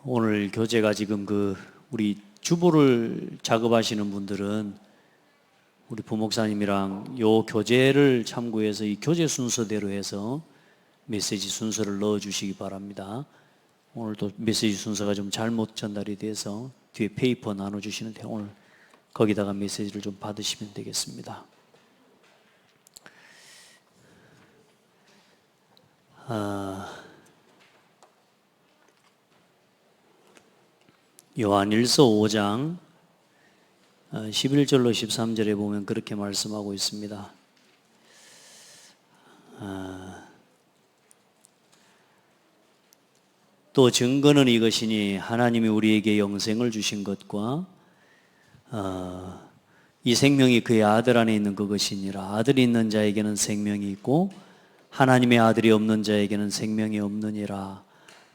오늘 교재가 지금 우리 주보를 작업하시는 분들은 우리 부목사님이랑 요 교재를 참고해서 이 교재 순서대로 해서 메시지 순서를 넣어 주시기 바랍니다. 오늘도 메시지 순서가 좀 잘못 전달이 돼서 뒤에 페이퍼 나눠 주시는데 오늘 거기다가 메시지를 좀 받으시면 되겠습니다. 요한일서 5장 11절로 13절에 보면 그렇게 말씀하고 있습니다. 또 증거는 이것이니 하나님이 우리에게 영생을 주신 것과 이 생명이 그의 아들 안에 있는 그것이니라. 아들이 있는 자에게는 생명이 있고 하나님의 아들이 없는 자에게는 생명이 없느니라.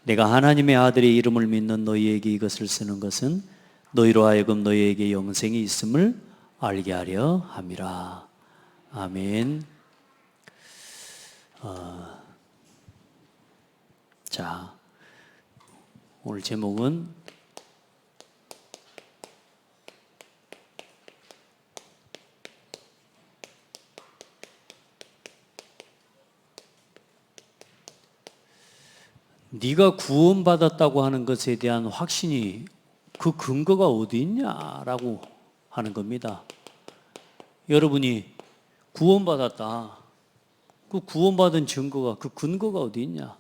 내가 하나님의 아들의 이름을 믿는 너희에게 이것을 쓰는 것은 너희로 하여금 너희에게 영생이 있음을 알게 하려 함이라. 아멘. 자, 오늘 제목은 네가 구원받았다고 하는 것에 대한 확신이 그 근거가 어디 있냐라고 하는 겁니다. 여러분이 구원받았다. 그 구원받은 증거가, 그 근거가 어디 있냐?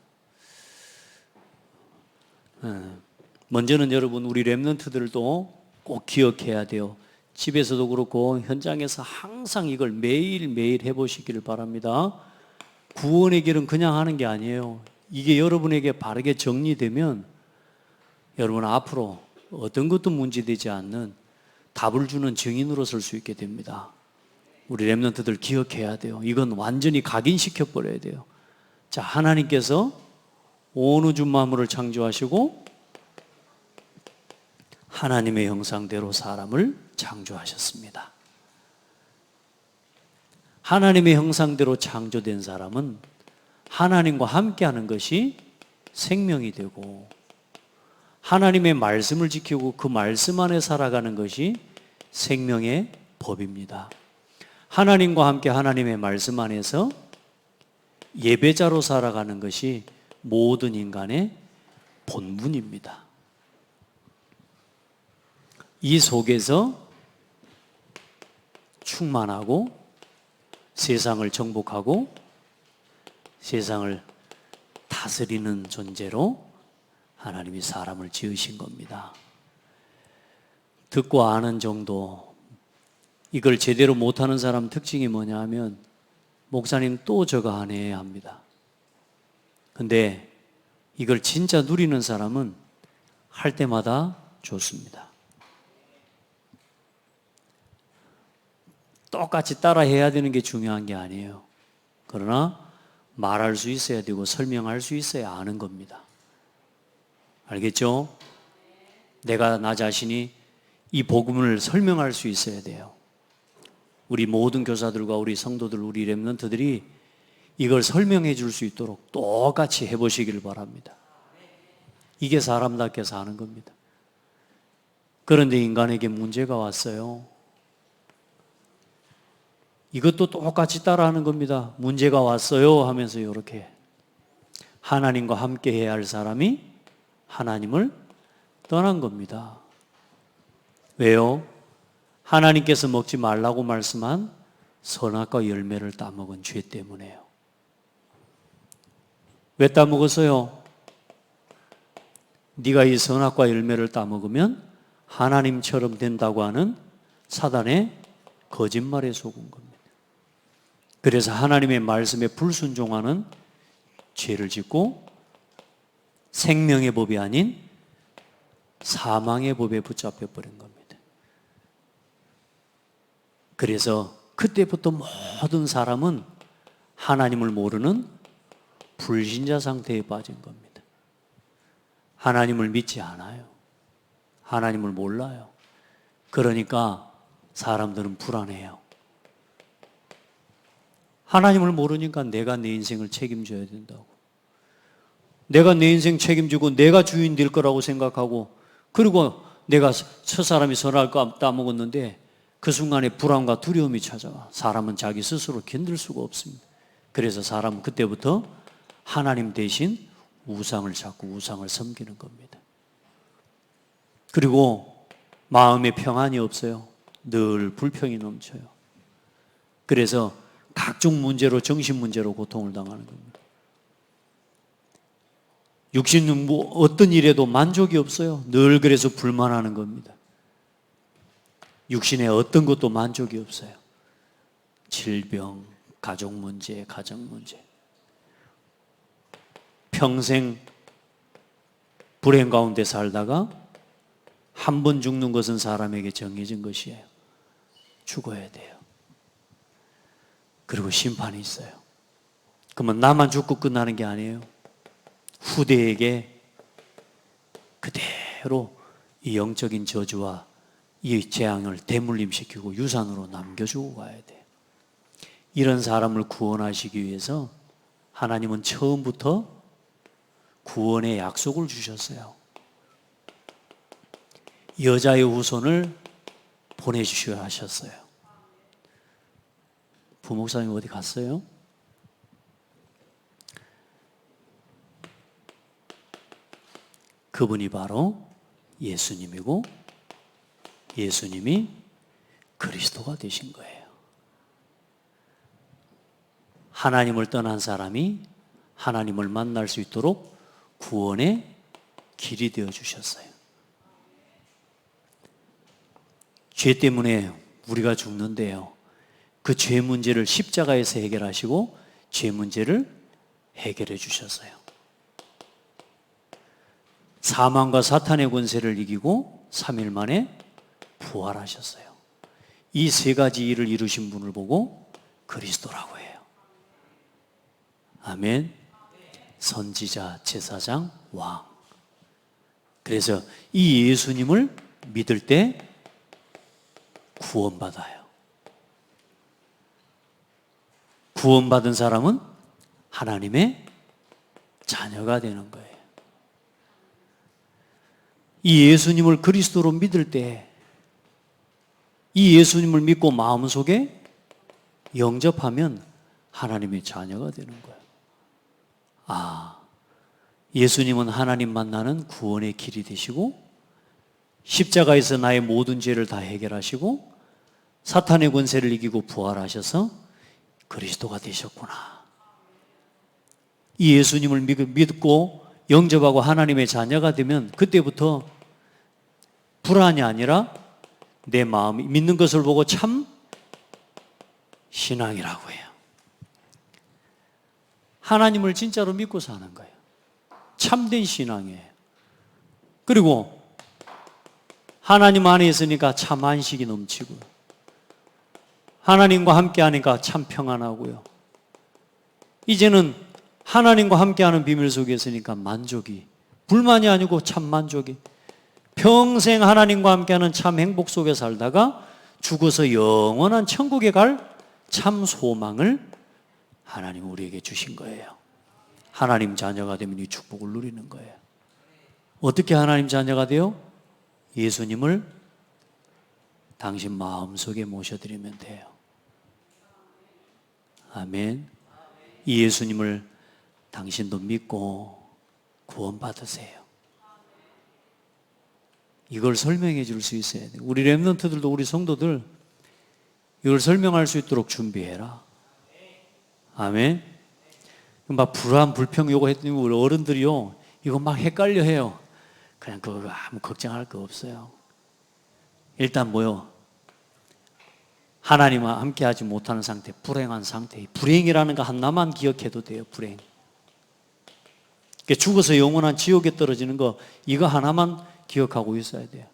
먼저는 여러분 우리 렘넌트들도 꼭 기억해야 돼요. 집에서도 그렇고 현장에서 항상 이걸 매일매일 해보시기를 바랍니다. 구원의 길은 그냥 하는 게 아니에요. 이게 여러분에게 바르게 정리되면 여러분 앞으로 어떤 것도 문제되지 않는 답을 주는 증인으로 설 수 있게 됩니다. 우리 렘넌트들 기억해야 돼요. 이건 완전히 각인시켜 버려야 돼요. 자, 하나님께서 온 우주 만물을 창조하시고 하나님의 형상대로 사람을 창조하셨습니다. 하나님의 형상대로 창조된 사람은 하나님과 함께하는 것이 생명이 되고 하나님의 말씀을 지키고 그 말씀 안에 살아가는 것이 생명의 법입니다. 하나님과 함께 하나님의 말씀 안에서 예배자로 살아가는 것이 모든 인간의 본분입니다. 이 속에서 충만하고 세상을 정복하고 세상을 다스리는 존재로 하나님이 사람을 지으신 겁니다. 듣고 아는 정도, 이걸 제대로 못하는 사람 특징이 뭐냐 하면 목사님 또 저거 하네 합니다. 근데 이걸 진짜 누리는 사람은 할 때마다 좋습니다. 똑같이 따라 해야 되는 게 중요한 게 아니에요. 그러나 말할 수 있어야 되고 설명할 수 있어야 아는 겁니다. 알겠죠? 내가 나 자신이 이 복음을 설명할 수 있어야 돼요. 우리 모든 교사들과 우리 성도들, 우리 렘넌트들이 이걸 설명해 줄 수 있도록 똑같이 해보시기를 바랍니다. 이게 사람답게 사는 겁니다. 그런데 인간에게 문제가 왔어요. 이것도 똑같이 따라하는 겁니다. 문제가 왔어요 하면서 이렇게 하나님과 함께 해야 할 사람이 하나님을 떠난 겁니다. 왜요? 하나님께서 먹지 말라고 말씀한 선악과 열매를 따먹은 죄 때문에요. 왜 따먹었어요? 네가 이 선악과 열매를 따먹으면 하나님처럼 된다고 하는 사단의 거짓말에 속은 겁니다. 그래서 하나님의 말씀에 불순종하는 죄를 짓고 생명의 법이 아닌 사망의 법에 붙잡혀 버린 겁니다. 그래서 그때부터 모든 사람은 하나님을 모르는 불신자 상태에 빠진 겁니다. 하나님을 믿지 않아요. 하나님을 몰라요. 그러니까 사람들은 불안해요. 하나님을 모르니까 내가 내 인생을 책임져야 된다고. 내가 내 인생 책임지고 내가 주인 될 거라고 생각하고, 그리고 내가 저 사람이 선할 거 따먹었는데 그 순간에 불안과 두려움이 찾아와. 사람은 자기 스스로 견딜 수가 없습니다. 그래서 사람은 그때부터 하나님 대신 우상을 찾고 우상을 섬기는 겁니다. 그리고 마음에 평안이 없어요. 늘 불평이 넘쳐요. 그래서 각종 문제로, 정신 문제로 고통을 당하는 겁니다. 육신은 어떤 일에도 만족이 없어요. 늘 그래서 불만하는 겁니다. 육신의 어떤 것도 만족이 없어요. 질병, 가족 문제, 가정 문제. 평생 불행 가운데 살다가 한 번 죽는 것은 사람에게 정해진 것이에요. 죽어야 돼요. 그리고 심판이 있어요. 그러면 나만 죽고 끝나는 게 아니에요. 후대에게 그대로 이 영적인 저주와 이 재앙을 대물림시키고 유산으로 남겨주고 가야 돼. 이런 사람을 구원하시기 위해서 하나님은 처음부터 구원의 약속을 주셨어요. 여자의 후손을 보내주셔야 하셨어요. 부목사님 어디 갔어요? 그분이 바로 예수님이고 예수님이 그리스도가 되신 거예요. 하나님을 떠난 사람이 하나님을 만날 수 있도록 구원의 길이 되어 주셨어요. 죄 때문에 우리가 죽는데요. 그 죄 문제를 십자가에서 해결하시고 죄 문제를 해결해 주셨어요. 사망과 사탄의 권세를 이기고 3일 만에 부활하셨어요. 이 세 가지 일을 이루신 분을 보고 그리스도라고 해요. 아멘. 선지자, 제사장, 왕. 그래서 이 예수님을 믿을 때 구원받아요. 구원받은 사람은 하나님의 자녀가 되는 거예요. 이 예수님을 그리스도로 믿을 때 이 예수님을 믿고 마음속에 영접하면 하나님의 자녀가 되는 거예요. 아, 예수님은 하나님 만나는 구원의 길이 되시고 십자가에서 나의 모든 죄를 다 해결하시고 사탄의 권세를 이기고 부활하셔서 그리스도가 되셨구나. 이 예수님을 믿고 영접하고 하나님의 자녀가 되면 그때부터 불안이 아니라 내 마음이 믿는 것을 보고 참 신앙이라고 해요. 하나님을 진짜로 믿고 사는 거예요. 참된 신앙이에요. 그리고 하나님 안에 있으니까 참 안식이 넘치고 하나님과 함께 하니까 참 평안하고요. 이제는 하나님과 함께하는 비밀 속에 있으니까 만족이, 불만이 아니고 참 만족이, 평생 하나님과 함께하는 참 행복 속에 살다가 죽어서 영원한 천국에 갈 참 소망을 하나님 우리에게 주신 거예요. 하나님 자녀가 되면 이 축복을 누리는 거예요. 어떻게 하나님 자녀가 돼요? 예수님을 당신 마음속에 모셔드리면 돼요. 아멘. 이 예수님을 당신도 믿고 구원받으세요. 이걸 설명해 줄 수 있어야 돼요. 우리 렘넌트들도 우리 성도들 이걸 설명할 수 있도록 준비해라. 아멘. 막 불안, 불평 요거 했더니 우리 어른들이요 이거 막 헷갈려 해요. 그냥 그거 아무 걱정할 거 없어요. 일단 뭐요? 하나님과 함께하지 못하는 상태, 불행한 상태. 불행이라는 거 하나만 기억해도 돼요. 불행. 죽어서 영원한 지옥에 떨어지는 거 이거 하나만 기억하고 있어야 돼요.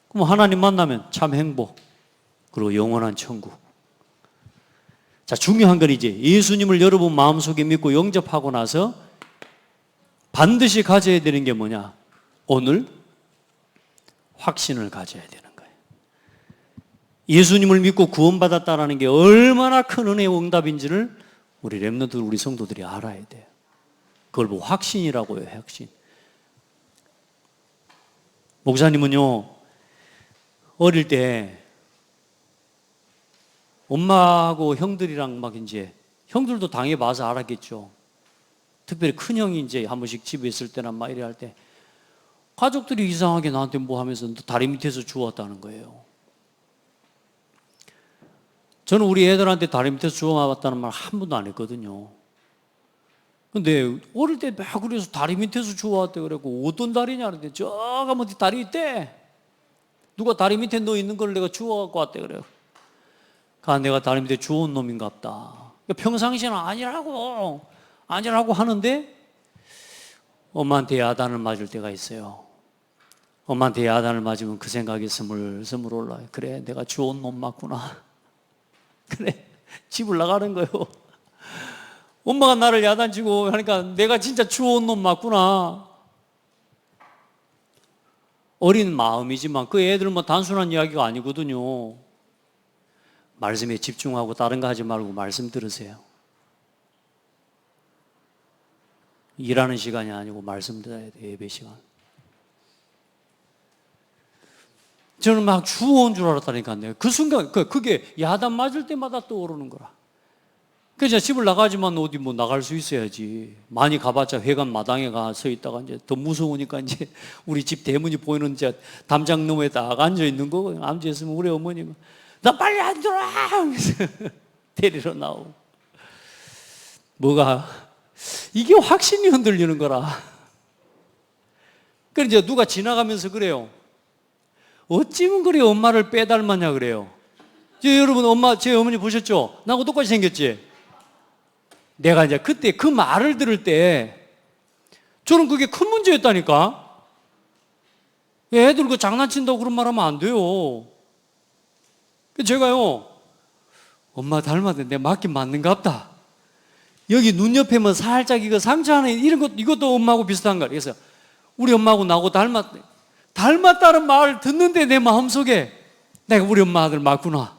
그럼 하나님 만나면 참 행복, 그리고 영원한 천국. 자, 중요한 건 이제 예수님을 여러분 마음속에 믿고 영접하고 나서 반드시 가져야 되는 게 뭐냐? 오늘 확신을 가져야 되는 거예요. 예수님을 믿고 구원받았다는 게 얼마나 큰 은혜의 응답인지를 우리 렘넌트, 우리 성도들이 알아야 돼요. 그걸 뭐 확신이라고 해요, 확신. 목사님은요, 어릴 때 엄마하고 형들이랑 막 이제, 형들도 당해봐서 알았겠죠. 특별히 큰형이 이제 한 번씩 집에 있을 때나 막 이래 할 때, 가족들이 이상하게 나한테 뭐 하면서 너 다리 밑에서 주웠다는 거예요. 저는 우리 애들한테 다리 밑에서 주워왔다는 말 한 번도 안 했거든요. 근데 어릴 때 막 그래서 다리 밑에서 주워왔대 그래고 어떤 다리냐 그랬더니 저가 뭐 다리 있대. 누가 다리 밑에 너 있는 걸 내가 주워갖고 왔대 그래요. 내가 다리 밑에 주워온 놈인갑다. 평상시에는 아니라고 하는데 엄마한테 야단을 맞을 때가 있어요. 엄마한테 야단을 맞으면 그 생각이 스물스물 올라요. 그래, 내가 주워온 놈 맞구나. 그래, 집을 나가는 거예요. 엄마가 나를 야단치고 하니까 내가 진짜 주워온 놈 맞구나. 어린 마음이지만 그 애들은 뭐 단순한 이야기가 아니거든요. 말씀에 집중하고 다른 거 하지 말고 말씀 들으세요. 일하는 시간이 아니고 말씀 들어야 돼요, 예배 시간. 저는 막 주워온 줄 알았다니까요. 그 순간, 그게 야단 맞을 때마다 떠오르는 거라. 그래서 집을 나가지만 어디 뭐 나갈 수 있어야지. 많이 가봤자 회관 마당에 가 서 있다가 이제 더 무서우니까 이제 우리 집 대문이 보이는 이제 담장 너머에 딱 앉아 있는 거고, 앉아 있으면 우리 어머님은 나 빨리 앉아라! 하면서 데리러 나오고. 뭐가? 이게 확신이 흔들리는 거라. 그래서 이제 누가 지나가면서 그래요. 어찌면 그래 엄마를 빼닮았냐 그래요. 여러분 제 어머니 보셨죠? 나하고 똑같이 생겼지? 내가 이제 그때 그 말을 들을 때 저는 그게 큰 문제였다니까. 애들 그 장난친다고 그런 말 하면 안 돼요. 제가요, 엄마 닮았는데 맞긴 맞는갑다. 여기 눈 옆에만 살짝 이거 상처 하나 이런 것 이것도 엄마하고 비슷한 거야. 그래서 우리 엄마하고 나하고 닮았다는 말을 듣는데 내 마음속에 내가 우리 엄마 아들 맞구나.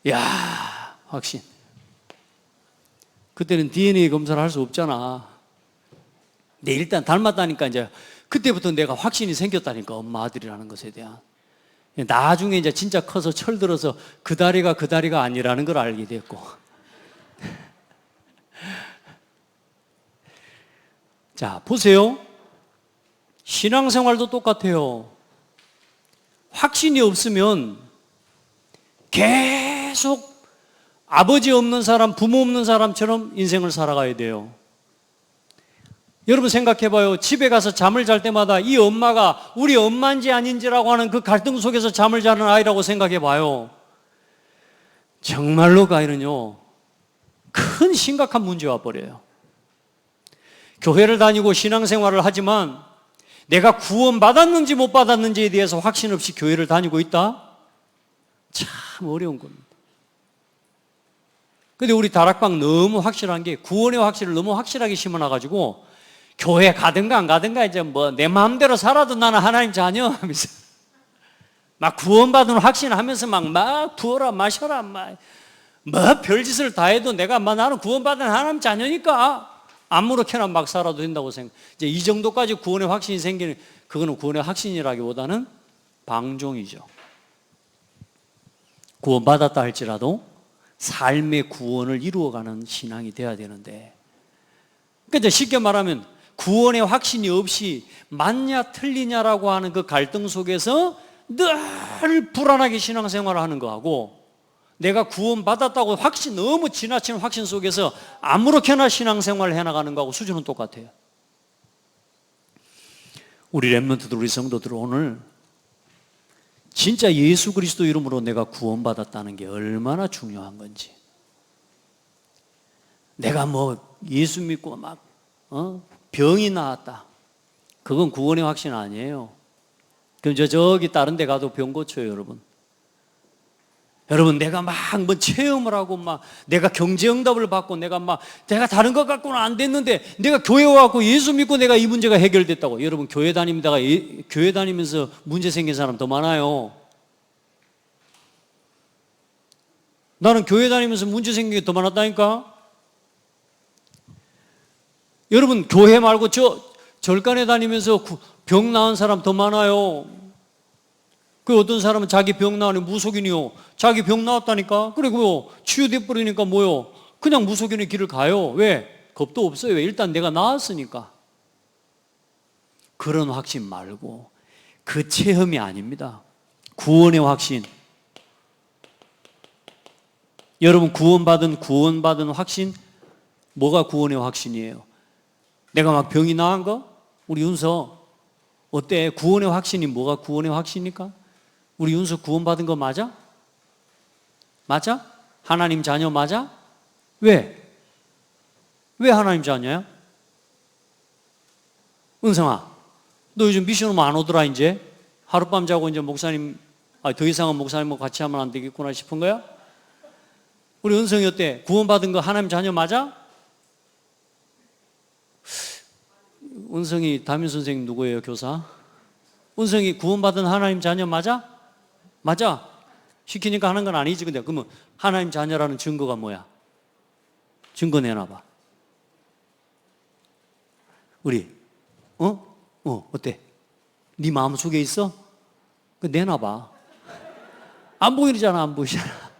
야, 확신. 그때는 DNA 검사를 할 수 없잖아. 근데 일단 닮았다니까 이제 그때부터 내가 확신이 생겼다니까, 엄마 아들이라는 것에 대한. 나중에 이제 진짜 커서 철들어서 그 다리가 아니라는 걸 알게 됐고. 자, 보세요. 신앙생활도 똑같아요. 확신이 없으면 계속 아버지 없는 사람, 부모 없는 사람처럼 인생을 살아가야 돼요. 여러분 생각해봐요. 집에 가서 잠을 잘 때마다 이 엄마가 우리 엄마인지 아닌지라고 하는 그 갈등 속에서 잠을 자는 아이라고 생각해봐요. 정말로 그 아이는요, 큰 심각한 문제가 와버려요. 교회를 다니고 신앙생활을 하지만 내가 구원받았는지 못 받았는지에 대해서 확신 없이 교회를 다니고 있다? 참 어려운 겁니다. 근데 우리 다락방 너무 확실한 게 구원의 확신을 너무 확실하게 심어놔가지고 교회 가든가 안 가든가 이제 뭐 내 마음대로 살아도 나는 하나님 자녀 하면서 막 구원받은 확신하면서 막 부어라 마셔라 뭐 별짓을 다 해도 내가 나는 구원받은 하나님 자녀니까 아무렇게나 막 살아도 된다고 생각. 이제 이 정도까지 구원의 확신이 생기는, 그거는 구원의 확신이라기보다는 방종이죠. 구원받았다 할지라도 삶의 구원을 이루어가는 신앙이 돼야 되는데, 그러니까 쉽게 말하면 구원의 확신이 없이 맞냐 틀리냐라고 하는 그 갈등 속에서 늘 불안하게 신앙생활을 하는 거하고, 내가 구원받았다고 너무 지나친 확신 속에서 아무렇게나 신앙생활을 해나가는 거하고 수준은 똑같아요. 우리 렘넌트들, 우리 성도들 오늘 진짜 예수 그리스도 이름으로 내가 구원받았다는 게 얼마나 중요한 건지. 내가 뭐 예수 믿고 막 병이 나았다, 그건 구원의 확신 아니에요. 그럼 저기 다른 데 가도 병 고쳐요, 여러분. 여러분, 내가 막 뭐 체험을 하고 막 내가 경제응답을 받고 내가 다른 것 갖고는 안 됐는데 내가 교회 와갖고 예수 믿고 내가 이 문제가 해결됐다고. 여러분, 교회 다니면서 문제 생긴 사람 더 많아요. 나는 교회 다니면서 문제 생긴 게 더 많았다니까. 여러분 교회 말고 절간에 다니면서 병 나은 사람 더 많아요. 그 어떤 사람은 자기 병 나으니 무속인이요. 자기 병 나았다니까. 그리고 치유돼 버리니까 뭐요? 그냥 무속인의 길을 가요. 왜? 겁도 없어요. 왜? 일단 내가 나았으니까. 그런 확신 말고 그 체험이 아닙니다. 구원의 확신. 여러분 구원받은 확신, 뭐가 구원의 확신이에요? 내가 막 병이 나은 거? 우리 윤서 어때? 구원의 확신이 뭐가 구원의 확신입니까? 우리 윤서 구원받은 거 맞아? 맞아? 하나님 자녀 맞아? 왜? 왜 하나님 자녀야? 은성아, 너 요즘 미션 오면 안 오더라 이제? 하룻밤 자고 이제 목사님, 더 이상은 목사님하고 같이 하면 안 되겠구나 싶은 거야? 우리 은성이 어때? 구원받은 거 하나님 자녀 맞아? 은성이 담임 선생님 누구예요, 교사? 은성이 구원받은 하나님 자녀 맞아? 맞아. 시키니까 하는 건 아니지. 근데 그러면 하나님 자녀라는 증거가 뭐야? 증거 내놔봐. 우리 어때? 네 마음속에 있어? 그 내놔봐. 안 보이잖아, 안 보이잖아.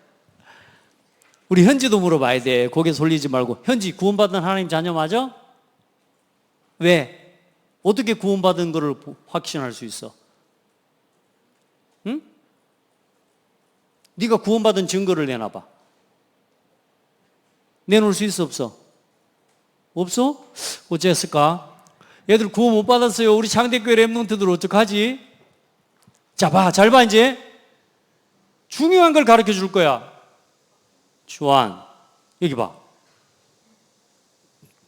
우리 현지도 물어봐야 돼. 고개 돌리지 말고. 현지 구원받은 하나님 자녀 맞아? 왜? 어떻게 구원받은 거를 확신할 수 있어? 응? 네가 구원받은 증거를 내놔봐. 내놓을 수 있어, 없어? 없어? 어째였을까? 얘들 구원 못 받았어요. 우리 장대교회 랩런트들 어떡하지? 자, 잘 봐, 이제. 중요한 걸 가르쳐 줄 거야. 주한, 여기 봐.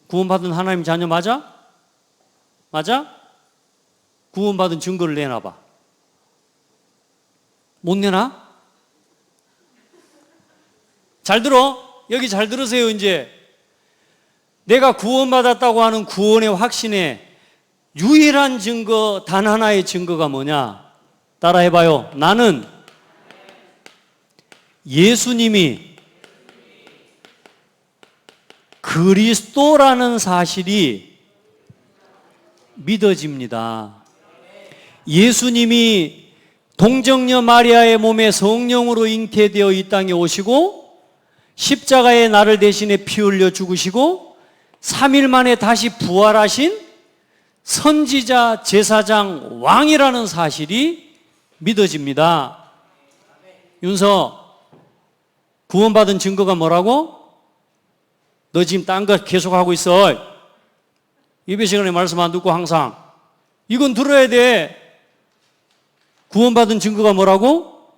구원받은 하나님 자녀 맞아? 맞아? 구원받은 증거를 내놔봐. 못 내놔? 잘 들어. 여기 잘 들으세요, 이제. 내가 구원받았다고 하는 구원의 확신에 유일한 증거, 단 하나의 증거가 뭐냐? 따라해봐요. 나는 예수님이 그리스도라는 사실이 믿어집니다. 예수님이 동정녀 마리아의 몸에 성령으로 잉태되어 이 땅에 오시고 십자가에 나를 대신에 피 흘려 죽으시고 3일 만에 다시 부활하신 선지자, 제사장, 왕이라는 사실이 믿어집니다. 윤서, 구원받은 증거가 뭐라고? 너 지금 딴 거 계속하고 있어. 예배 시간에 말씀 안 듣고 항상. 이건 들어야 돼. 구원받은 증거가 뭐라고?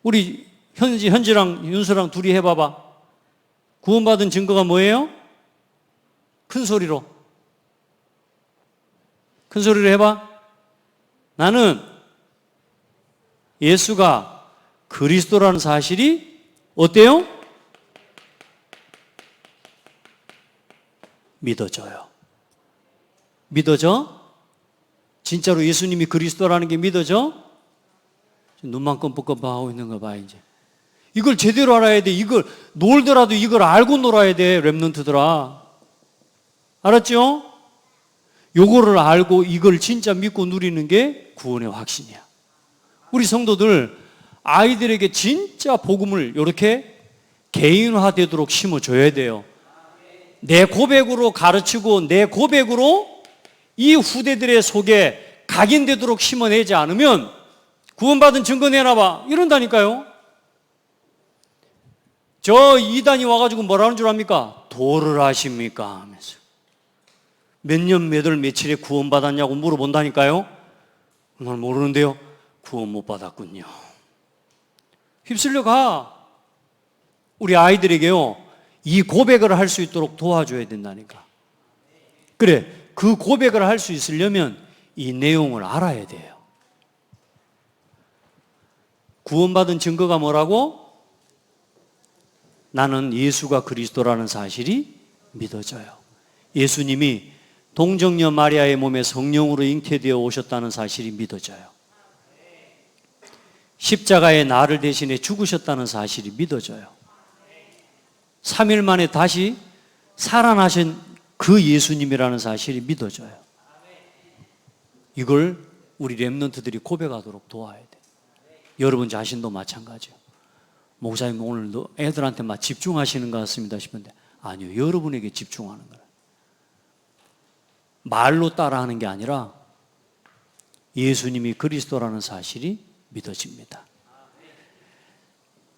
우리 현지랑 윤서랑 둘이 해봐봐. 구원받은 증거가 뭐예요? 큰 소리로. 큰 소리로 해봐. 나는 예수가 그리스도라는 사실이 어때요? 믿어져요. 믿어져? 진짜로 예수님이 그리스도라는 게 믿어져? 눈만 껌뻑껌뻑하고 있는 거 봐, 이제. 이걸 제대로 알아야 돼. 이걸 놀더라도 이걸 알고 놀아야 돼, 랩런트들아. 알았죠? 요거를 알고 이걸 진짜 믿고 누리는 게 구원의 확신이야. 우리 성도들 아이들에게 진짜 복음을 이렇게 개인화되도록 심어줘야 돼요. 내 고백으로 가르치고 내 고백으로 이 후대들의 속에 각인되도록 심어내지 않으면 구원받은 증거 내놔봐 이런다니까요. 저 이단이 와가지고 뭐라는 줄 압니까? 도를 아십니까? 하면서 몇 년 몇 월 며칠에 구원받았냐고 물어본다니까요. 정말 모르는데요. 구원 못 받았군요. 휩쓸려 가. 우리 아이들에게요, 이 고백을 할 수 있도록 도와줘야 된다니까. 그래, 그 고백을 할 수 있으려면 이 내용을 알아야 돼요. 구원받은 증거가 뭐라고? 나는 예수가 그리스도라는 사실이 믿어져요. 예수님이 동정녀 마리아의 몸에 성령으로 잉태되어 오셨다는 사실이 믿어져요. 십자가에 나를 대신해 죽으셨다는 사실이 믿어져요. 3일 만에 다시 살아나신 그 예수님이라는 사실이 믿어져요. 이걸 우리 렘넌트들이 고백하도록 도와야 돼. 여러분 자신도 마찬가지예요. 목사님 오늘 애들한테 막 집중하시는 것 같습니다 싶은데 아니요. 여러분에게 집중하는 거예요. 말로 따라하는 게 아니라 예수님이 그리스도라는 사실이 믿어집니다.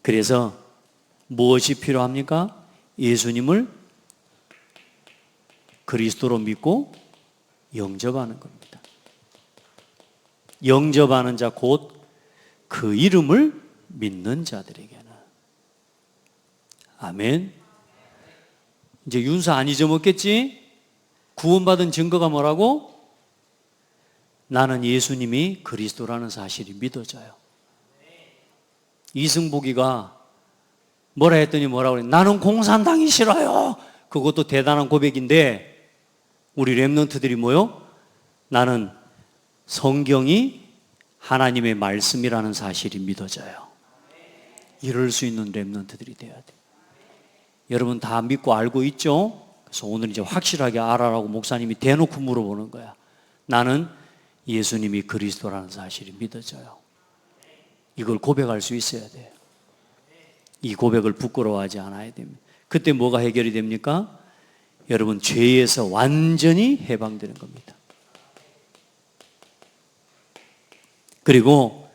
그래서 무엇이 필요합니까? 예수님을 그리스도로 믿고 영접하는 겁니다. 영접하는 자 곧 그 이름을 믿는 자들에게는. 아멘. 이제 윤서 안 잊어먹겠지? 구원받은 증거가 뭐라고? 나는 예수님이 그리스도라는 사실이 믿어져요. 이승복이가 뭐라 했더니 뭐라고 그래? 나는 공산당이 싫어요. 그것도 대단한 고백인데 우리 렘넌트들이 뭐요? 나는 성경이 하나님의 말씀이라는 사실이 믿어져요. 이럴 수 있는 렘넌트들이 돼야 돼. 여러분 다 믿고 알고 있죠? 그래서 오늘 이제 확실하게 알아라고 목사님이 대놓고 물어보는 거야. 나는 예수님이 그리스도라는 사실이 믿어져요. 이걸 고백할 수 있어야 돼요. 이 고백을 부끄러워하지 않아야 됩니다. 그때 뭐가 해결이 됩니까? 여러분 죄에서 완전히 해방되는 겁니다. 그리고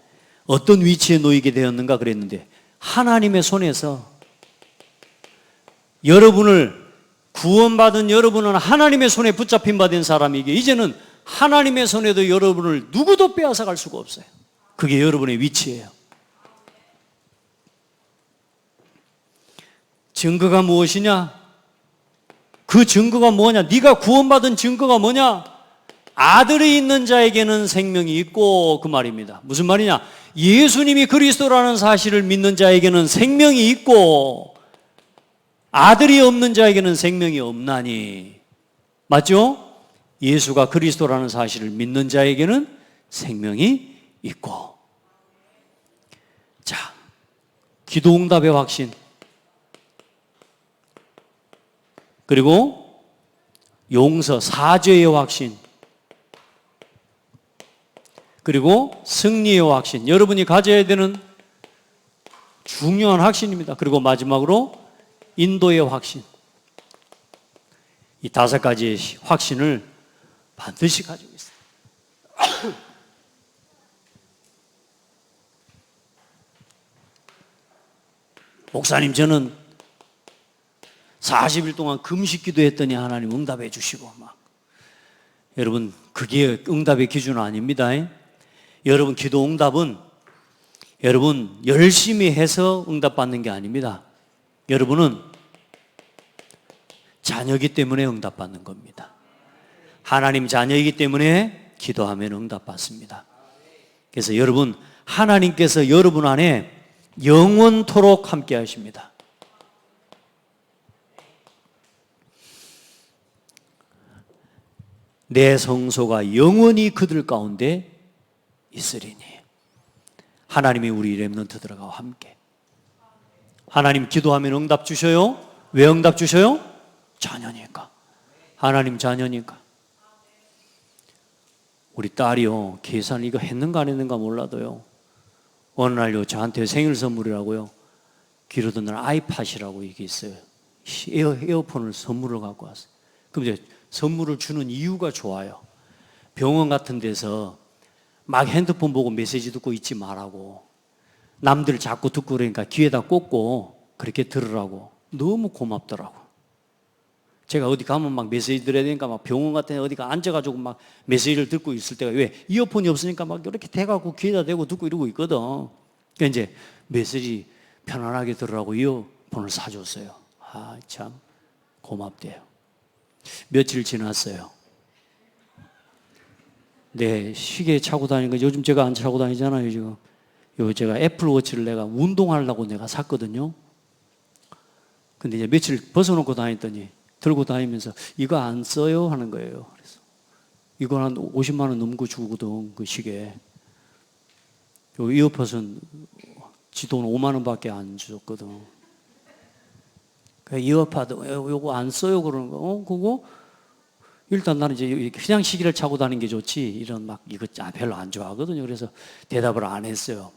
어떤 위치에 놓이게 되었는가 그랬는데 하나님의 손에서 여러분을 구원받은 여러분은 하나님의 손에 붙잡힌 바 된 사람이기에 이제는 하나님의 손에도 여러분을 누구도 빼앗아갈 수가 없어요. 그게 여러분의 위치예요. 증거가 무엇이냐? 그 증거가 뭐냐? 네가 구원받은 증거가 뭐냐? 아들이 있는 자에게는 생명이 있고 그 말입니다. 무슨 말이냐? 예수님이 그리스도라는 사실을 믿는 자에게는 생명이 있고 아들이 없는 자에게는 생명이 없나니. 맞죠? 예수가 그리스도라는 사실을 믿는 자에게는 생명이 있고. 자, 기도응답의 확신. 그리고 용서, 사죄의 확신. 그리고 승리의 확신. 여러분이 가져야 되는 중요한 확신입니다. 그리고 마지막으로 인도의 확신. 이 5가지의 확신을 반드시 가지고 있어요. 목사님 저는 40일 동안 금식 기도했더니 하나님 응답해 주시고 막. 여러분 그게 응답의 기준은 아닙니다. 여러분 기도 응답은 여러분 열심히 해서 응답받는 게 아닙니다. 여러분은 자녀이기 때문에 응답받는 겁니다. 하나님 자녀이기 때문에 기도하면 응답받습니다. 그래서 여러분 하나님께서 여러분 안에 영원토록 함께 하십니다. 내 성소가 영원히 그들 가운데 있으리니. 하나님이 우리 렘넌트들과 함께. 하나님 기도하면 응답 주셔요. 왜 응답 주셔요? 자녀니까. 하나님 자녀니까. 우리 딸이요 계산 이거 했는가 안 했는가 몰라도요 어느 날요 저한테 생일 선물이라고요 귀로 듣는 아이팟이라고 이게 있어요. 에어폰을 선물을 갖고 왔어요. 그럼 이제 선물을 주는 이유가 좋아요. 병원 같은 데서 막 핸드폰 보고 메시지 듣고 있지 말라고. 남들 자꾸 듣고 그러니까 귀에다 꽂고 그렇게 들으라고. 너무 고맙더라고. 제가 어디 가면 막 메시지 들어야 되니까 막 병원 같은 데 어디가 앉아가지고 막 메시지를 듣고 있을 때가 왜 이어폰이 없으니까 막 이렇게 대가고 귀에다 대고 듣고 이러고 있거든. 그러니까 이제 메시지 편안하게 들으라고 이어폰을 사줬어요. 아, 참 고맙대요. 며칠 지났어요. 네, 시계 차고 다니는 거 요즘 제가 안 차고 다니잖아요, 지금. 요 제가 애플워치를 내가 운동하려고 내가 샀거든요. 근데 이제 며칠 벗어놓고 다녔더니 들고 다니면서 이거 안 써요 하는 거예요. 그래서 이거 한 50만 원 넘고 주거든, 그 시계. 요 이어팟은 지 돈 5만 원밖에 안 줬거든. 그 이어팟 요거 안 써요 그러는 거. 그거 일단 나는 이제 그냥 시계를 차고 다니는 게 좋지, 이런 막 이거 별로 안 좋아하거든요. 그래서 대답을 안 했어요.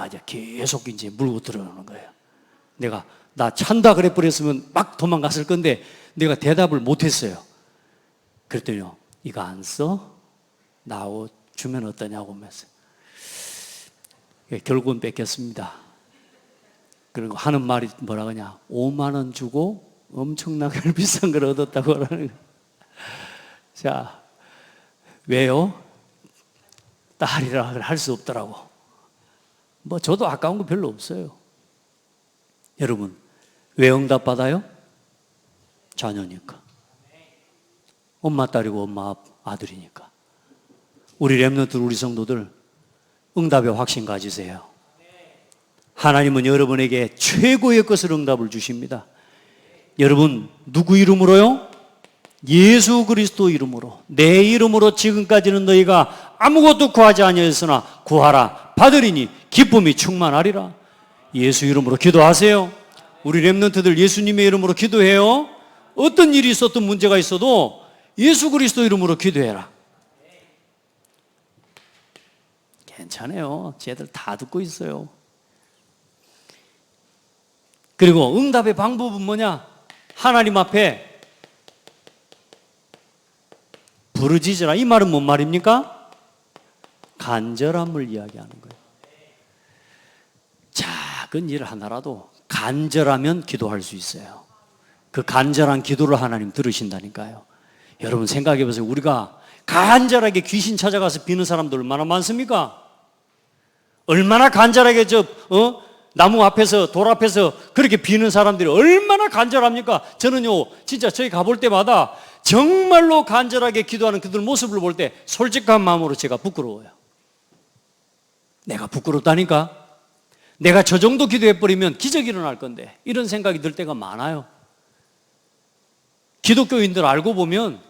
이제 계속 이제 물고 들어오는 거예요. 나 찬다 그래 버렸으면 막 도망갔을 건데 내가 대답을 못 했어요. 그랬더니요, 이거 안 써? 나 옷 주면 어떠냐고 하면서. 결국은 뺏겼습니다. 그리고 하는 말이 뭐라 그러냐, 5만 원 주고 엄청나게 비싼 걸 얻었다고 하는 거예요. 자, 왜요? 딸이라 할 수 없더라고. 저도 아까운 거 별로 없어요. 여러분, 왜 응답 받아요? 자녀니까. 엄마 딸이고 엄마 아들이니까. 우리 렘넌트, 우리 성도들 응답의 확신 가지세요. 하나님은 여러분에게 최고의 것을 응답을 주십니다. 여러분, 누구 이름으로요? 예수 그리스도 이름으로. 내 이름으로 지금까지는 너희가 아무것도 구하지 아니하였으나 구하라 받으리니 기쁨이 충만하리라. 예수 이름으로 기도하세요. 우리 렘넌트들 예수님의 이름으로 기도해요. 어떤 일이 있었든 문제가 있어도 예수 그리스도 이름으로 기도해라. 괜찮아요. 쟤들 다 듣고 있어요. 그리고 응답의 방법은 뭐냐? 하나님 앞에 부르짖으라. 이 말은 뭔 말입니까? 간절함을 이야기하는 거예요. 작은 일 하나라도 간절하면 기도할 수 있어요. 그 간절한 기도를 하나님 들으신다니까요. 여러분 생각해 보세요. 우리가 간절하게 귀신 찾아가서 비는 사람들 얼마나 많습니까? 얼마나 간절하게 나무 앞에서, 돌 앞에서 그렇게 비는 사람들이 얼마나 간절합니까? 저는요, 진짜 저희 가볼 때마다 정말로 간절하게 기도하는 그들 모습을 볼 때 솔직한 마음으로 제가 부끄러워요. 내가 부끄럽다니까? 내가 저 정도 기도해버리면 기적이 일어날 건데, 이런 생각이 들 때가 많아요. 기독교인들 알고 보면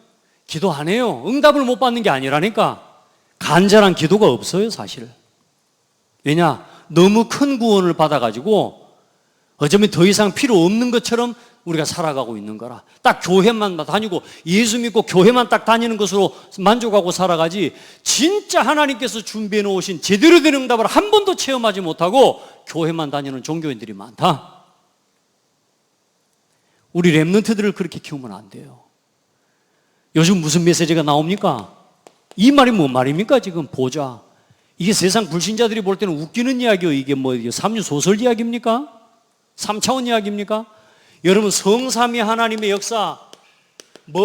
기도 안 해요. 응답을 못 받는 게 아니라니까. 간절한 기도가 없어요, 사실. 왜냐? 너무 큰 구원을 받아가지고 어쩌면 더 이상 필요 없는 것처럼 우리가 살아가고 있는 거라. 딱 교회만 다니고 예수 믿고 교회만 딱 다니는 것으로 만족하고 살아가지, 진짜 하나님께서 준비해 놓으신 제대로 된 응답을 한 번도 체험하지 못하고 교회만 다니는 종교인들이 많다. 우리 렘넌트들을 그렇게 키우면 안 돼요. 요즘 무슨 메시지가 나옵니까? 이 말이 뭔 말입니까? 지금 보자. 이게 세상 불신자들이 볼 때는 웃기는 이야기요. 이게 삼류소설 이야기입니까? 3차원 이야기입니까? 여러분, 성삼위 하나님의 역사,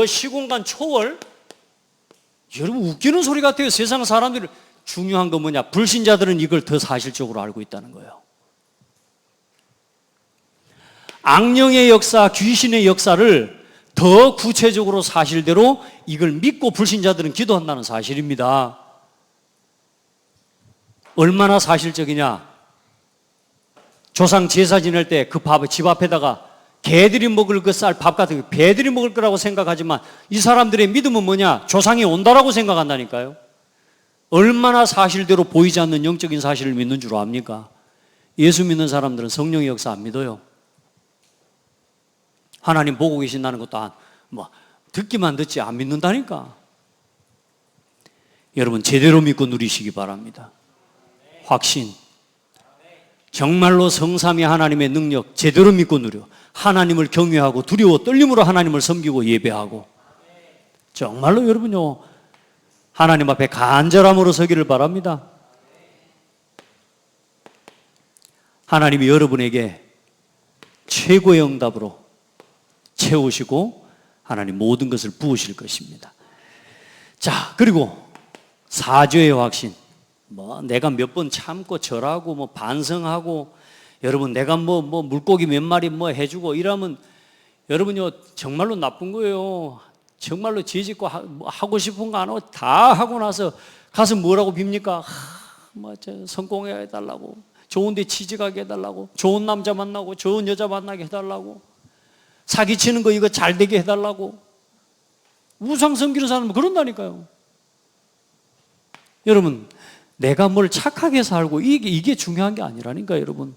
시공간 초월? 여러분, 웃기는 소리 같아요. 세상 사람들이. 중요한 건 뭐냐? 불신자들은 이걸 더 사실적으로 알고 있다는 거예요. 악령의 역사, 귀신의 역사를 더 구체적으로 사실대로 이걸 믿고 불신자들은 기도한다는 사실입니다. 얼마나 사실적이냐? 조상 제사 지낼 때 그 밥을 집 앞에다가 개들이 먹을 그 쌀 밥 같은 거 배들이 먹을 거라고 생각하지만 이 사람들의 믿음은 뭐냐? 조상이 온다라고 생각한다니까요. 얼마나 사실대로 보이지 않는 영적인 사실을 믿는 줄 압니까? 예수 믿는 사람들은 성령의 역사 안 믿어요. 하나님 보고 계신다는 것도 듣기만 듣지 안 믿는다니까. 여러분 제대로 믿고 누리시기 바랍니다. 확신. 정말로 성삼위 하나님의 능력 제대로 믿고 누려 하나님을 경외하고 두려워 떨림으로 하나님을 섬기고 예배하고, 정말로 여러분요 하나님 앞에 간절함으로 서기를 바랍니다. 하나님이 여러분에게 최고의 응답으로 채우시고 하나님 모든 것을 부으실 것입니다. 자, 그리고 사죄의 확신. 내가 몇 번 참고 절하고 반성하고, 여러분 내가 물고기 몇 마리 해주고 이러면 여러분요 정말로 나쁜 거예요. 정말로 죄짓고 하고 싶은 거 안 하고 다 하고 나서 가서 뭐라고 빕니까? 성공해 해달라고, 좋은 데 취직하게 해달라고, 좋은 남자 만나고 좋은 여자 만나게 해달라고, 사기치는 거 이거 잘 되게 해달라고. 우상 섬기는 사람은 그런다니까요. 여러분 내가 뭘 착하게 살고 이게 중요한 게 아니라니까. 여러분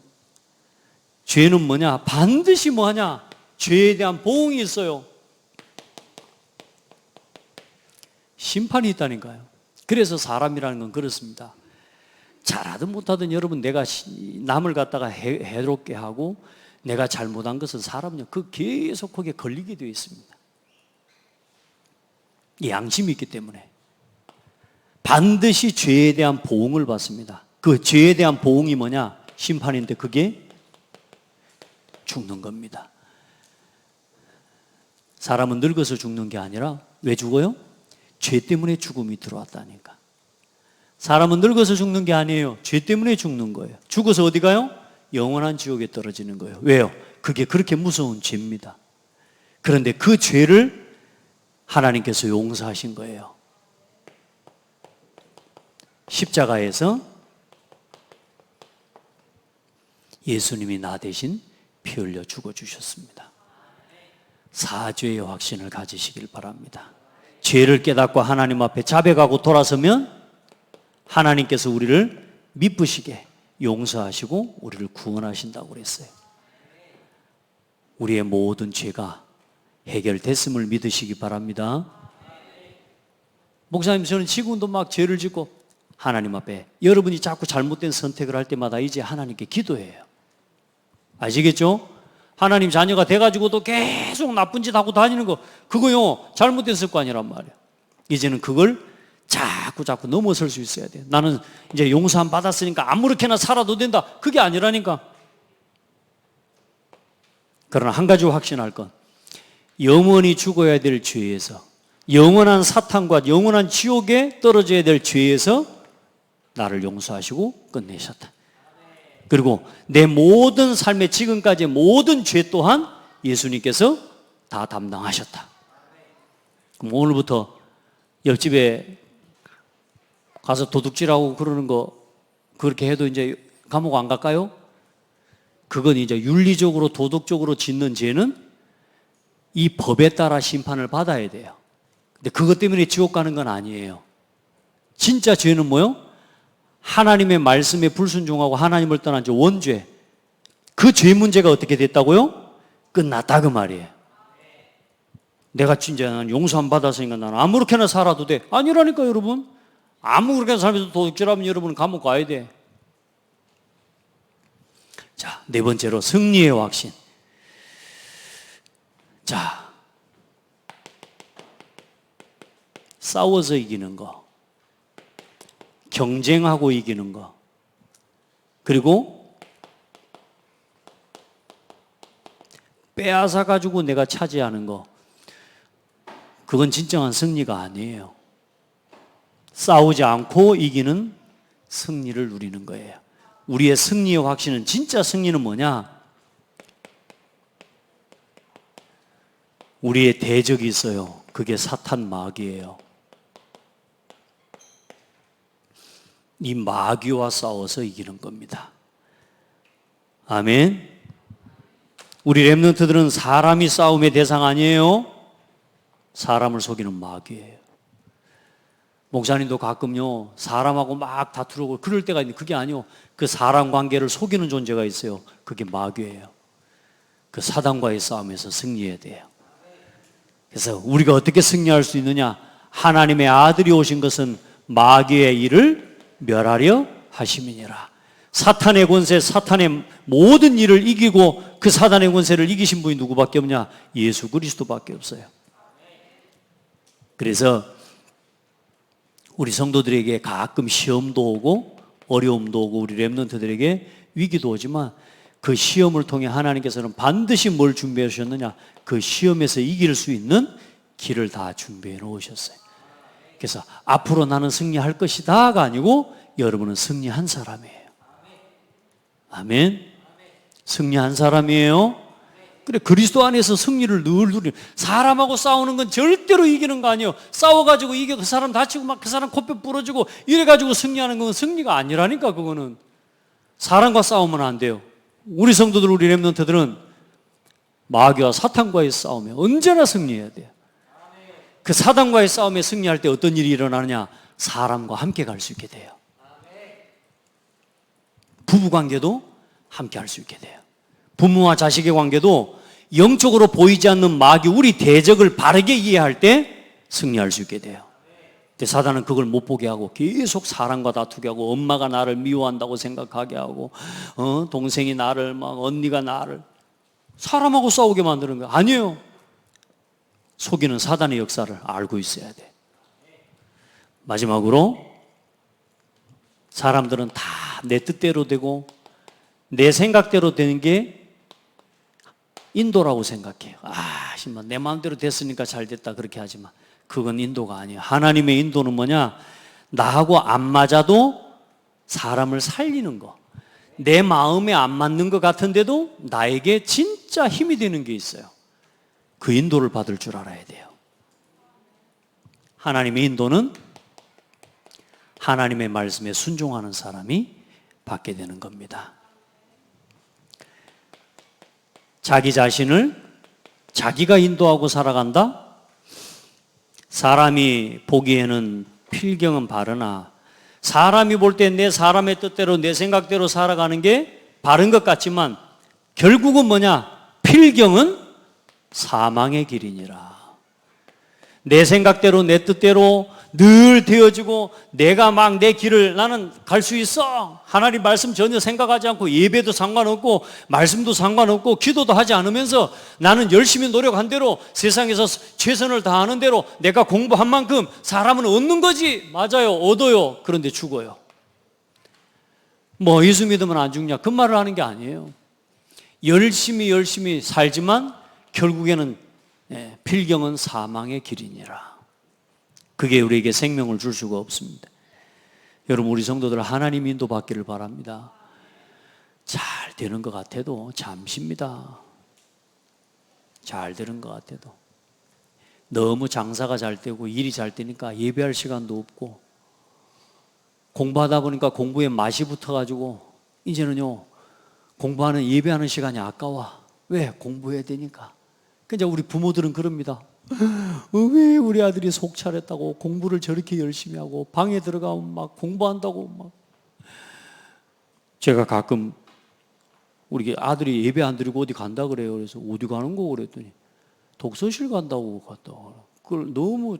죄는 뭐냐? 반드시 뭐하냐? 죄에 대한 보응이 있어요. 심판이 있다니까요. 그래서 사람이라는 건 그렇습니다. 잘하든 못하든 여러분, 내가 남을 갖다가 해롭게 하고 내가 잘못한 것은 사람은요, 그 계속 거기에 걸리게 되어 있습니다. 양심이 있기 때문에 반드시 죄에 대한 보응을 받습니다. 그 죄에 대한 보응이 뭐냐? 심판인데 그게 죽는 겁니다. 사람은 늙어서 죽는 게 아니라 왜 죽어요? 죄 때문에 죽음이 들어왔다니까. 사람은 늙어서 죽는 게 아니에요. 죄 때문에 죽는 거예요. 죽어서 어디 가요? 영원한 지옥에 떨어지는 거예요. 왜요? 그게 그렇게 무서운 죄입니다. 그런데 그 죄를 하나님께서 용서하신 거예요. 십자가에서 예수님이 나 대신 피 흘려 죽어주셨습니다. 사죄의 확신을 가지시길 바랍니다. 죄를 깨닫고 하나님 앞에 자백하고 돌아서면 하나님께서 우리를 미쁘시게 용서하시고 우리를 구원하신다고 그랬어요. 우리의 모든 죄가 해결됐음을 믿으시기 바랍니다. 목사님, 저는 지금도 막 죄를 짓고 하나님 앞에, 여러분이 자꾸 잘못된 선택을 할 때마다 이제 하나님께 기도해요. 아시겠죠? 하나님 자녀가 돼가지고도 계속 나쁜 짓 하고 다니는 거, 그거요 잘못된 습관이란 말이에요. 이제는 그걸 자꾸 넘어설 수 있어야 돼요. 나는 이제 용서함 받았으니까 아무렇게나 살아도 된다, 그게 아니라니까. 그러나 한 가지 확신할 건, 영원히 죽어야 될 죄에서, 영원한 사탄과 영원한 지옥에 떨어져야 될 죄에서 나를 용서하시고 끝내셨다. 그리고 내 모든 삶의 지금까지의 모든 죄 또한 예수님께서 다 담당하셨다. 그럼 오늘부터 옆집에 가서 도둑질하고 그러는 거 그렇게 해도 이제 감옥 안 갈까요? 그건 이제 윤리적으로 도덕적으로 짓는 죄는 이 법에 따라 심판을 받아야 돼요. 근데 그것 때문에 지옥 가는 건 아니에요. 진짜 죄는 뭐요? 하나님의 말씀에 불순종하고 하나님을 떠난 죄, 원죄. 그 죄 문제가 어떻게 됐다고요? 끝났다 그 말이에요. 내가 진짜 용서함 받았으니까 나는 아무렇게나 살아도 돼. 아니라니까 여러분. 아무렇게나 살면서 도둑질하면 여러분은 감옥 가야 돼. 자, 네 번째로 승리의 확신. 자, 싸워서 이기는 거, 경쟁하고 이기는 거, 그리고 빼앗아 가지고 내가 차지하는 거, 그건 진정한 승리가 아니에요. 싸우지 않고 이기는 승리를 누리는 거예요. 우리의 승리의 확신은, 진짜 승리는 뭐냐? 우리의 대적이 있어요. 그게 사탄 마귀예요. 이 마귀와 싸워서 이기는 겁니다. 아멘. 우리 렘넌트들은 사람이 싸움의 대상 아니에요. 사람을 속이는 마귀예요. 목사님도 가끔요 사람하고 막 다투고 그럴 때가 있는데, 그게 아니요, 그 사람 관계를 속이는 존재가 있어요. 그게 마귀예요. 그 사단과의 싸움에서 승리해야 돼요. 그래서 우리가 어떻게 승리할 수 있느냐? 하나님의 아들이 오신 것은 마귀의 일을 멸하려 하심이니라. 사탄의 권세, 사탄의 모든 일을 이기고 그 사단의 권세를 이기신 분이 누구밖에 없냐? 예수 그리스도밖에 없어요. 그래서 우리 성도들에게 가끔 시험도 오고 어려움도 오고 우리 렘넌트들에게 위기도 오지만, 그 시험을 통해 하나님께서는 반드시 뭘 준비해 주셨느냐? 그 시험에서 이길 수 있는 길을 다 준비해 놓으셨어요. 그래서 앞으로 나는 승리할 것이다가 아니고, 여러분은 승리한 사람이에요. 아멘. 승리한 사람이에요. 그래, 그리스도 안에서 승리를 늘 누리는. 사람하고 싸우는 건 절대로 이기는 거 아니에요. 싸워가지고 이겨 그 사람 다치고 막 그 사람 코뼈 부러지고 이래가지고 승리하는 건 승리가 아니라니까. 그거는 사람과 싸우면 안 돼요. 우리 성도들, 우리 렘넌트들은 마귀와 사탄과의 싸움에 언제나 승리해야 돼요. 그 사단과의 싸움에 승리할 때 어떤 일이 일어나느냐? 사람과 함께 갈 수 있게 돼요. 부부관계도 함께 할 수 있게 돼요. 부모와 자식의 관계도 영적으로 보이지 않는 마귀, 우리 대적을 바르게 이해할 때 승리할 수 있게 돼요. 근데 사단은 그걸 못 보게 하고 계속 사람과 다투게 하고 엄마가 나를 미워한다고 생각하게 하고 동생이 나를 막 언니가 나를 사람하고 싸우게 만드는 거야. 아니에요. 속이는 사단의 역사를 알고 있어야 돼. 마지막으로 사람들은 다 내 뜻대로 되고 내 생각대로 되는 게 인도라고 생각해요. 내 마음대로 됐으니까 잘 됐다 그렇게 하지만 그건 인도가 아니에요. 하나님의 인도는 뭐냐? 나하고 안 맞아도 사람을 살리는 거. 내 마음에 안 맞는 것 같은데도 나에게 진짜 힘이 되는 게 있어요. 그 인도를 받을 줄 알아야 돼요. 하나님의 인도는 하나님의 말씀에 순종하는 사람이 받게 되는 겁니다. 자기 자신을 자기가 인도하고 살아간다? 사람이 보기에는 필경은 바르나 사람이 볼 때 내 사람의 뜻대로 내 생각대로 살아가는 게 바른 것 같지만 결국은 뭐냐? 필경은 사망의 길이니라. 내 생각대로 내 뜻대로 늘 되어지고 내가 막 내 길을 나는 갈 수 있어. 하나님 말씀 전혀 생각하지 않고 예배도 상관없고 말씀도 상관없고 기도도 하지 않으면서 나는 열심히 노력한 대로 세상에서 최선을 다하는 대로 내가 공부한 만큼 사람은 얻는 거지. 맞아요. 얻어요. 그런데 죽어요. 뭐 예수 믿으면 안 죽냐? 그 말을 하는 게 아니에요. 열심히 살지만 결국에는 필경은 사망의 길이니라. 그게 우리에게 생명을 줄 수가 없습니다. 여러분 우리 성도들 하나님 인도 받기를 바랍니다. 잘 되는 것 같아도 잠시입니다. 잘 되는 것 같아도 너무 장사가 잘 되고 일이 잘 되니까 예배할 시간도 없고 공부하다 보니까 공부에 맛이 붙어가지고 이제는요 공부하는 예배하는 시간이 아까워. 왜? 공부해야 되니까. 그러니까 우리 부모들은 그럽니다. 왜 우리 아들이 속 차렸다고 공부를 저렇게 열심히 하고 방에 들어가면 막 공부한다고 막. 제가 가끔 우리 아들이 예배 안 드리고 어디 간다 그래요. 그래서 어디 가는 거 그랬더니 독서실 간다고 갔다 오라. 그걸 너무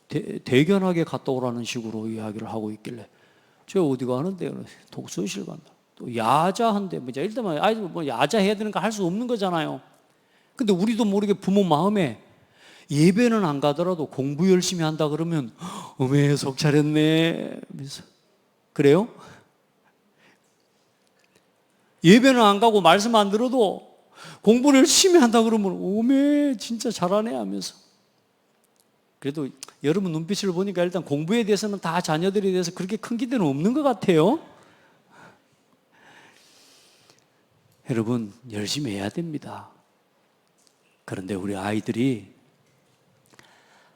대견하게 갔다 오라는 식으로 이야기를 하고 있길래 제가 어디 가는데요? 독서실 간다. 또 야자한데 뭐 일단 아이들 뭐 야자해야 되는 거 할 수 없는 거잖아요. 근데 우리도 모르게 부모 마음에 예배는 안 가더라도 공부 열심히 한다 그러면 어메 속 차렸네. 그래요? 예배는 안 가고 말씀 안 들어도 공부를 열심히 한다 그러면 어메 진짜 잘하네 하면서. 그래도 여러분 눈빛을 보니까 일단 공부에 대해서는 다 자녀들에 대해서 그렇게 큰 기대는 없는 것 같아요. 여러분 열심히 해야 됩니다. 그런데 우리 아이들이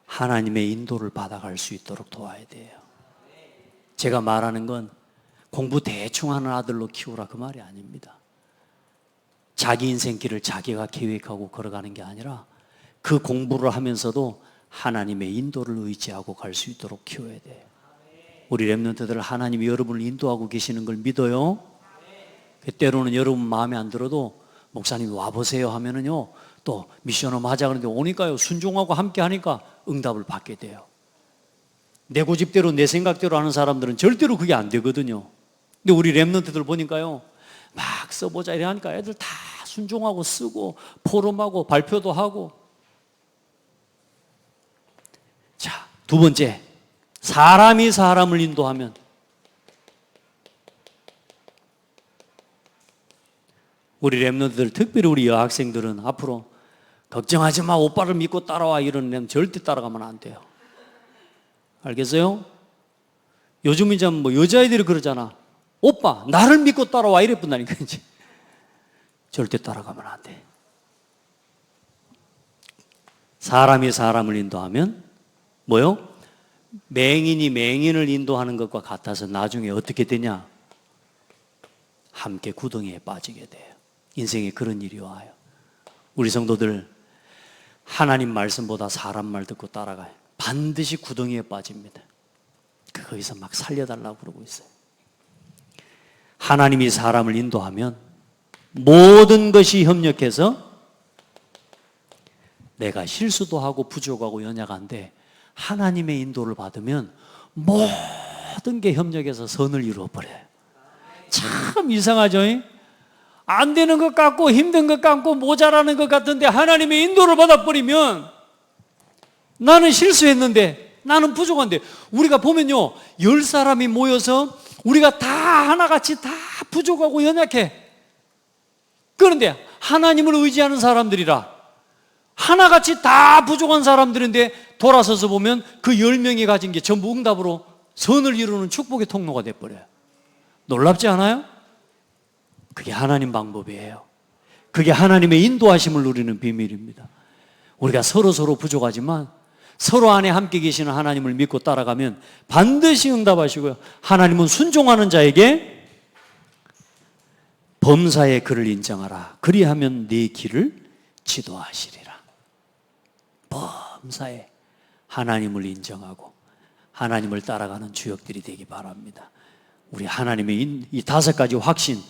하나님의 인도를 받아갈 수 있도록 도와야 돼요. 제가 말하는 건 공부 대충 하는 아들로 키우라 그 말이 아닙니다. 자기 인생길을 자기가 계획하고 걸어가는 게 아니라 그 공부를 하면서도 하나님의 인도를 의지하고 갈 수 있도록 키워야 돼요. 우리 렘넌트들 하나님이 여러분을 인도하고 계시는 걸 믿어요. 때로는 여러분 마음에 안 들어도 목사님 와보세요 하면은요 또 미션홈 하자 그러는데 오니까요 순종하고 함께 하니까 응답을 받게 돼요. 내 고집대로 내 생각대로 하는 사람들은 절대로 그게 안 되거든요. 근데 우리 렘넌트들 보니까요 막 써보자 이래 하니까 애들 다 순종하고 쓰고 포럼하고 발표도 하고. 자, 두 번째, 사람이 사람을 인도하면 우리 렘넌트들 특별히 우리 여학생들은 앞으로 걱정하지 마 오빠를 믿고 따라와 이런 렘 절대 따라가면 안 돼요. 알겠어요? 요즘 이제 뭐 여자애들이 그러잖아. 오빠 나를 믿고 따라와 이래 뿐다니까 이제 절대 따라가면 안 돼. 사람이 사람을 인도하면 뭐요? 맹인이 맹인을 인도하는 것과 같아서 나중에 어떻게 되냐? 함께 구덩이에 빠지게 돼요. 인생에 그런 일이 와요. 우리 성도들 하나님 말씀보다 사람 말 듣고 따라가요. 반드시 구덩이에 빠집니다. 거기서 막 살려달라고 그러고 있어요. 하나님이 사람을 인도하면 모든 것이 협력해서 내가 실수도 하고 부족하고 연약한데 하나님의 인도를 받으면 모든 게 협력해서 선을 이루어버려요. 참 이상하죠? 안 되는 것 같고 힘든 것 같고 모자라는 것 같은데 하나님의 인도를 받아버리면 나는 실수했는데, 나는 부족한데, 우리가 보면요, 10사람이 모여서 우리가 다 하나같이 다 부족하고 연약해. 그런데 하나님을 의지하는 사람들이라 하나같이 다 부족한 사람들인데 돌아서서 보면 그 10명이 가진 게 전부 응답으로 선을 이루는 축복의 통로가 돼버려요. 놀랍지 않아요? 그게 하나님 방법이에요. 그게 하나님의 인도하심을 누리는 비밀입니다. 우리가 서로 부족하지만 서로 안에 함께 계시는 하나님을 믿고 따라가면 반드시 응답하시고요, 하나님은 순종하는 자에게 범사의 그를 인정하라. 그리하면 네 길을 지도하시리라. 범사에 하나님을 인정하고 하나님을 따라가는 주역들이 되기 바랍니다. 우리 하나님의 이 5가지 확신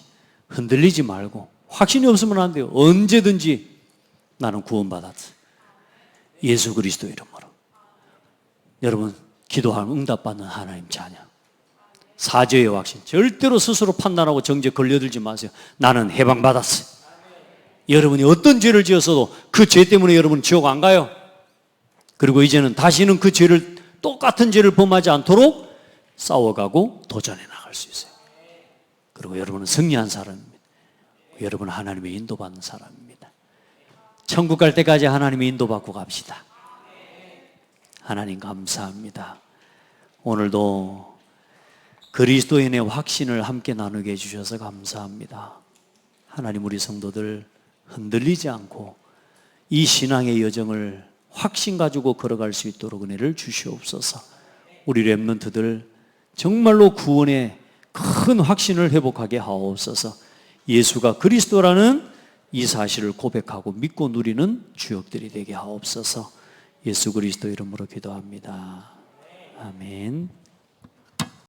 흔들리지 말고, 확신이 없으면 안 돼요. 언제든지 나는 구원받았어, 예수 그리스도 이름으로. 여러분, 기도하면 응답받는 하나님 자녀, 사죄의 확신, 절대로 스스로 판단하고 정죄 걸려들지 마세요. 나는 해방받았어요. 여러분이 어떤 죄를 지었어도 그 죄 때문에 여러분 지옥 안 가요. 그리고 이제는 다시는 그 죄를, 똑같은 죄를 범하지 않도록 싸워가고 도전해 나갈 수 있어요. 그리고 여러분은 승리한 사람입니다. 여러분은 하나님의 인도받는 사람입니다. 천국 갈 때까지 하나님의 인도받고 갑시다. 하나님 감사합니다. 오늘도 그리스도인의 확신을 함께 나누게 해주셔서 감사합니다. 하나님, 우리 성도들 흔들리지 않고 이 신앙의 여정을 확신 가지고 걸어갈 수 있도록 은혜를 주시옵소서. 우리 렘넌트들 정말로 구원의 큰 확신을 회복하게 하옵소서. 예수가 그리스도라는 이 사실을 고백하고 믿고 누리는 주역들이 되게 하옵소서. 예수 그리스도 이름으로 기도합니다. 아멘.